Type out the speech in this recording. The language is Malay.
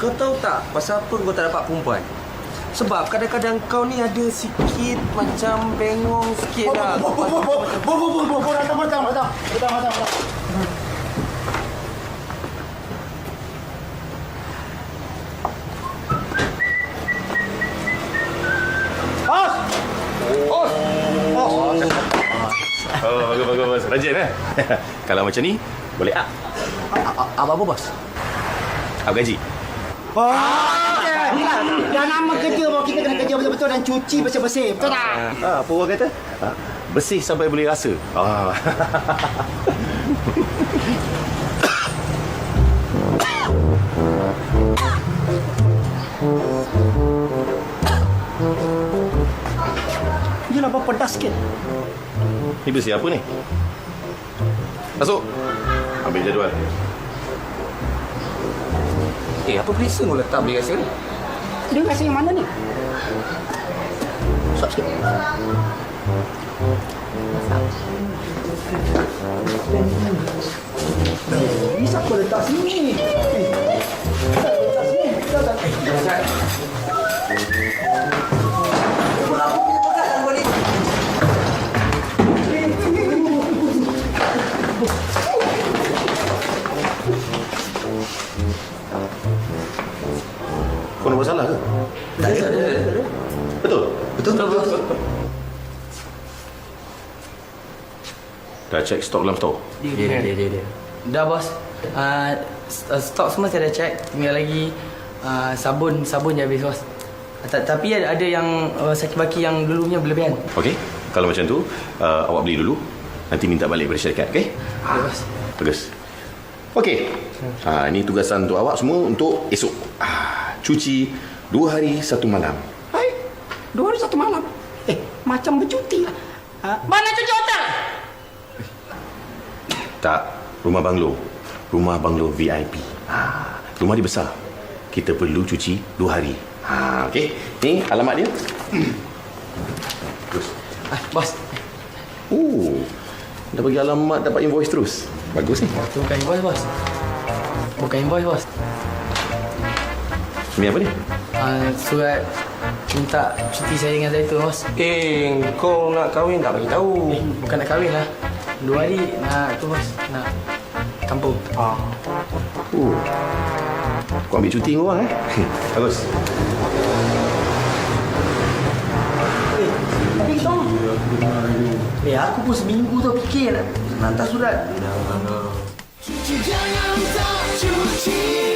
kau tahu tak pasal apa kau tak dapat perempuan? Sebab kadang-kadang kau ni ada sikit macam bengong sikit lah. Datang. Oh, bagus. Rajin Kalau macam ni, boleh up. Apa bos? Up gaji. Dah nama kerja bahawa kita kena kerja betul-betul dan cuci bersih-bersih. Betul tak? Apa orang kata? Bersih sampai boleh rasa. Dia nampak pedas sikit. Ni bersih apa ni? Masuk. Ambil jadual. Apa perisa kau letak beli rasa ni? Dia rasa yang mana ni? Suap sikit. Ni siapa letak sini? Letak sini. Kau nak buat salah ke? Tak ada. Betul? Betul. Dah check stok dalam store? Dia. Dah bos. Stok semua saya dah check. Tinggal lagi sabun je habis bos. Tapi ada yang saki baki yang dulunya berlebihan. Okey. Kalau macam tu, awak beli dulu. Nanti minta balik pada syarikat, okey? Ya bos. Bagus. Okey. Ini tugasan untuk awak semua untuk esok. Cuci 2 hari 1 malam. Hai, 2 hari 1 malam. Macam bercuti lah. Mana cuci hotel? Tak, rumah banglo. Rumah banglo VIP. Rumah dia besar. Kita perlu cuci 2 hari. Okey. Ni alamat dia. Terus. Bos. Dah bagi alamat, dapat invoice terus. Bagus ni. Itu bukan invoice bos. Bukan invoice bos. Ni apa ni? Surat minta cuti saya dengan saya tu bos. Kau nak kahwin tak bagi tahu. Bukan nak kahwin lah. 2 hari nak tu bos. Nak kampung. Kau ambil cuti dengan orang Bagus. Tapi Tom. Aku pun seminggu tu fikir nak hantar surat. Cuci jangan tak cuci.